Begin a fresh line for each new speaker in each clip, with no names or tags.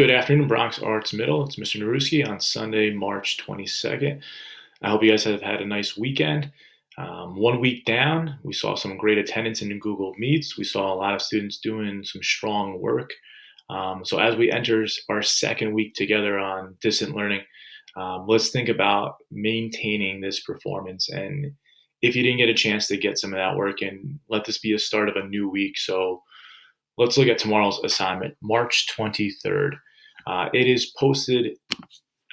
Good afternoon, Bronx Arts Middle. It's Mr. Naruski on Sunday, March 22nd. I hope you guys have had a nice weekend. 1 week down, we saw some great attendance in Google Meets. We saw a lot of students doing some strong work. So as we enter our second week together on distant learning, let's think about maintaining this performance. And if you didn't get a chance to get some of that work in, let this be a start of a new week. So let's look at tomorrow's assignment, March 23rd. It is posted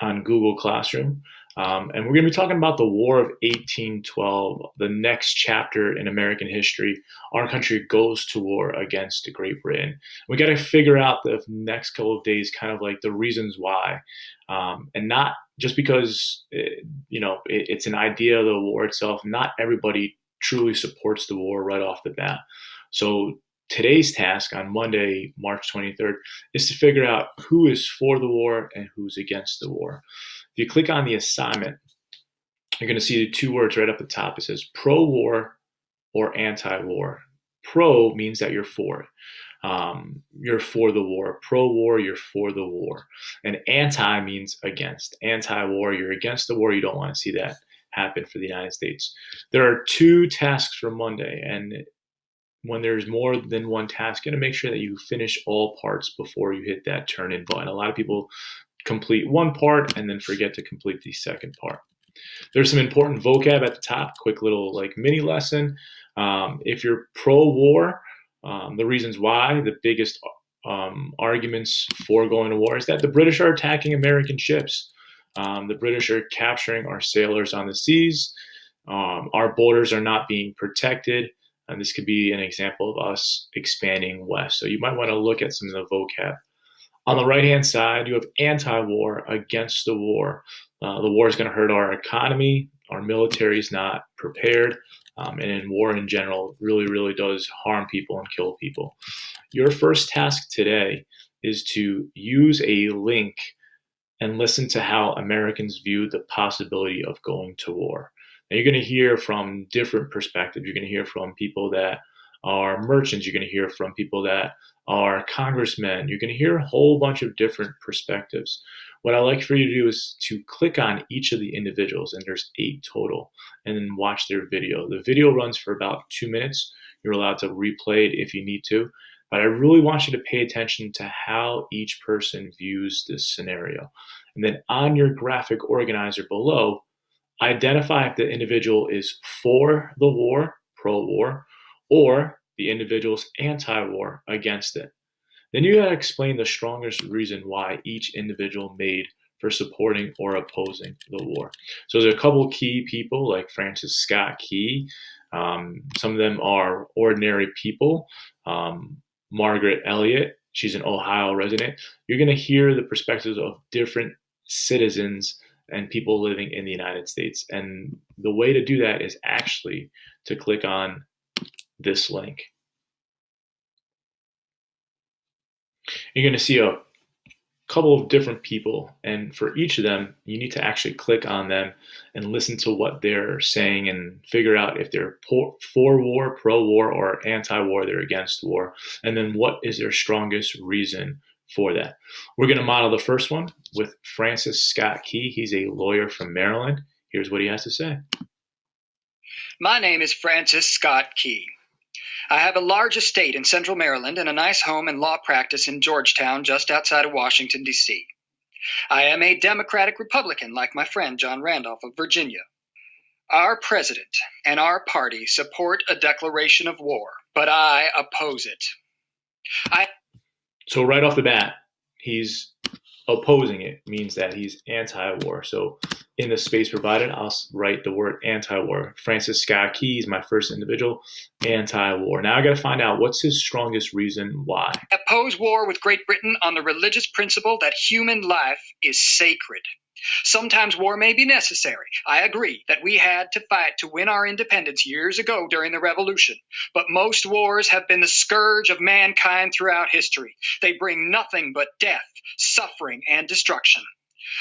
on Google Classroom, and we're going to be talking about the War of 1812, the next chapter in American history. Our country goes to war against Great Britain. We got to figure out the next couple of days, kind of like the reasons why, and not just because it's an idea of the war itself. Not everybody truly supports the war right off the bat. So today's task on Monday, March 23rd, is to figure out who is for the war and who's against the war. If you click on the assignment, you're going to see the two words right up the top. It says pro-war or anti-war. Pro means that you're for it. You're for the war. Pro-war, you're for the war. And anti means against. Anti-war, you're against the war. You don't want to see that happen for the United States. There are two tasks for Monday, and when there's more than one task, you got to make sure that you finish all parts before you hit that turn in button. A lot of people complete one part and then forget to complete the second part. There's some important vocab at the top, quick little mini lesson. If you're pro-war, the reasons why, the biggest arguments for going to war is that the British are attacking American ships. The British are capturing our sailors on the seas. Our borders are not being protected. And this could be an example of us expanding west. So you might want to look at some of the vocab. On the right-hand side, you have anti-war, against the war. The war is going to hurt our economy. Our military is not prepared. And in war in general, really does harm people and kill people. Your first task today is to use a link and listen to how Americans view the possibility of going to war. Now, you're going to hear from different perspectives. You're going to hear from people that are merchants. You're going to hear from people that are congressmen. You're going to hear a whole bunch of different perspectives. What I like for you to do is to click on each of the individuals, and there's 8 total, and then watch their video. The video runs for about 2 minutes. You're allowed to replay it if you need to, but I really want you to pay attention to how each person views this scenario. And then on your graphic organizer below, identify if the individual is for the war, pro-war, or the individual's anti-war, against it. Then you got to explain the strongest reason why each individual made for supporting or opposing the war. So there's a couple key people like Francis Scott Key. Some of them are ordinary people. Margaret Elliott, she's an Ohio resident. You're going to hear the perspectives of different citizens and people living in the United States. And the way to do that is actually to click on this link. You're going to see a couple of different people, and for each of them, you need to actually click on them and listen to what they're saying and figure out if they're for war, pro-war, or anti-war, they're against war, and then what is their strongest reason for that. We're going to model the first one with Francis Scott Key. He's a lawyer from Maryland. Here's what he has to say.
My name is Francis Scott Key. I have a large estate in central Maryland and a nice home and law practice in Georgetown, just outside of Washington, D.C. I am a Democratic Republican like my friend John Randolph of Virginia. Our president and our party support a declaration of war, but I oppose it.
So right off the bat, he's opposing it, means that he's anti-war. So in the space provided, I'll write the word anti-war. Francis Scott Key is my first individual, anti-war. Now I got to find out what's his strongest reason why.
I oppose war with Great Britain on the religious principle that human life is sacred. Sometimes war may be necessary. I agree that we had to fight to win our independence years ago during the Revolution. But most wars have been the scourge of mankind throughout history. They bring nothing but death, suffering, and destruction.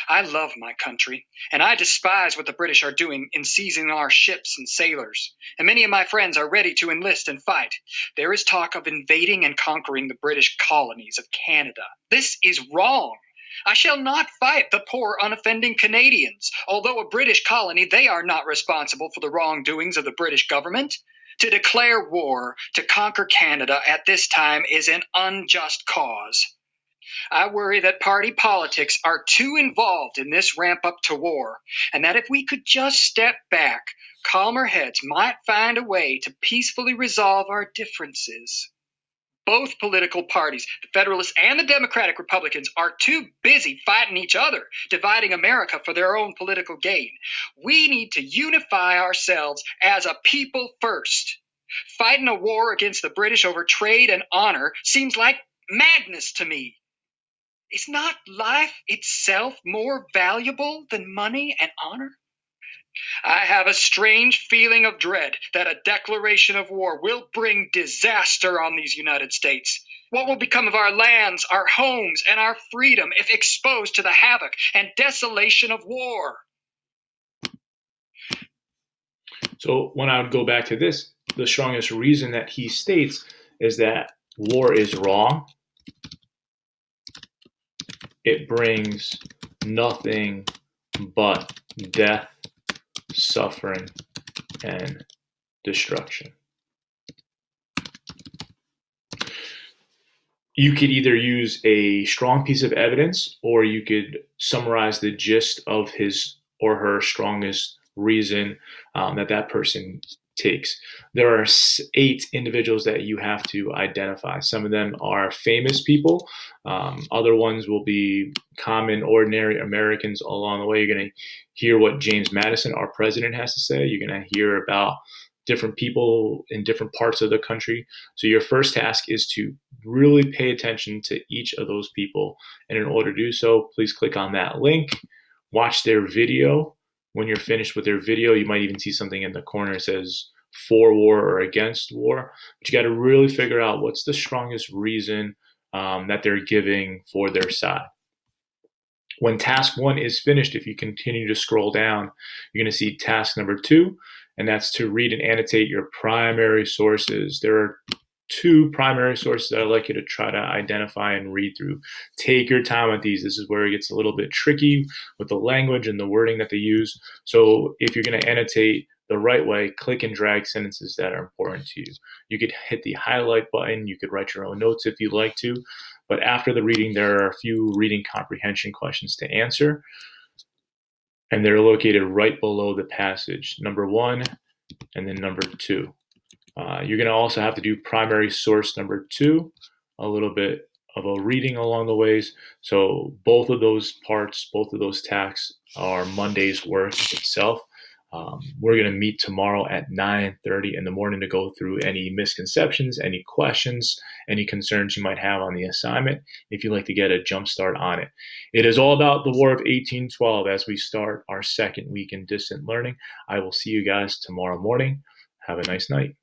I love my country, and I despise what the British are doing in seizing our ships and sailors. And many of my friends are ready to enlist and fight. There is talk of invading and conquering the British colonies of Canada. This is wrong. I shall not fight the poor, unoffending Canadians. Although a British colony, they are not responsible for the wrongdoings of the British government. To declare war to conquer Canada at this time is an unjust cause. I worry that party politics are too involved in this ramp up to war, and that if we could just step back, calmer heads might find a way to peacefully resolve our differences. Both political parties, the Federalists and the Democratic Republicans, are too busy fighting each other, dividing America for their own political gain. We need to unify ourselves as a people first. Fighting a war against the British over trade and honor seems like madness to me. Is not life itself more valuable than money and honor? I have a strange feeling of dread that a declaration of war will bring disaster on these United States. What will become of our lands, our homes, and our freedom if exposed to the havoc and desolation of war?
So when I would go back to this, the strongest reason that he states is that war is wrong. It brings nothing but death, suffering, and destruction. You could either use a strong piece of evidence, or you could summarize the gist of his or her strongest reason that person takes. There are 8 individuals that you have to identify. Some of them are famous people. Other ones will be common, ordinary Americans along the way. You're going to hear what James Madison, our president, has to say. You're going to hear about different people in different parts of the country. So your first task is to really pay attention to each of those people. And in order to do so, please click on that link, watch their video. When you're finished with their video, you might even see something in the corner that says for war or against war. But you got to really figure out what's the strongest reason that they're giving for their side. When task 1 is finished, if you continue to scroll down, you're going to see task number 2, and that's to read and annotate your primary sources. There are 2 primary sources that I'd like you to try to identify and read through. Take your time with these. This is where it gets a little bit tricky with the language and the wording that they use. So if you're going to annotate the right way, click and drag sentences that are important to you. You could hit the highlight button. You could write your own notes if you'd like to. But after the reading, there are a few reading comprehension questions to answer. And they're located right below the passage, number 1 and then number 2. You're going to also have to do primary source number 2, a little bit of a reading along the ways. So both of those parts, both of those tasks are Monday's work itself. We're going to meet tomorrow at 9:30 in the morning to go through any misconceptions, any questions, any concerns you might have on the assignment, if you'd like to get a jump start on it. It is all about the War of 1812 as we start our second week in distant learning. I will see you guys tomorrow morning. Have a nice night.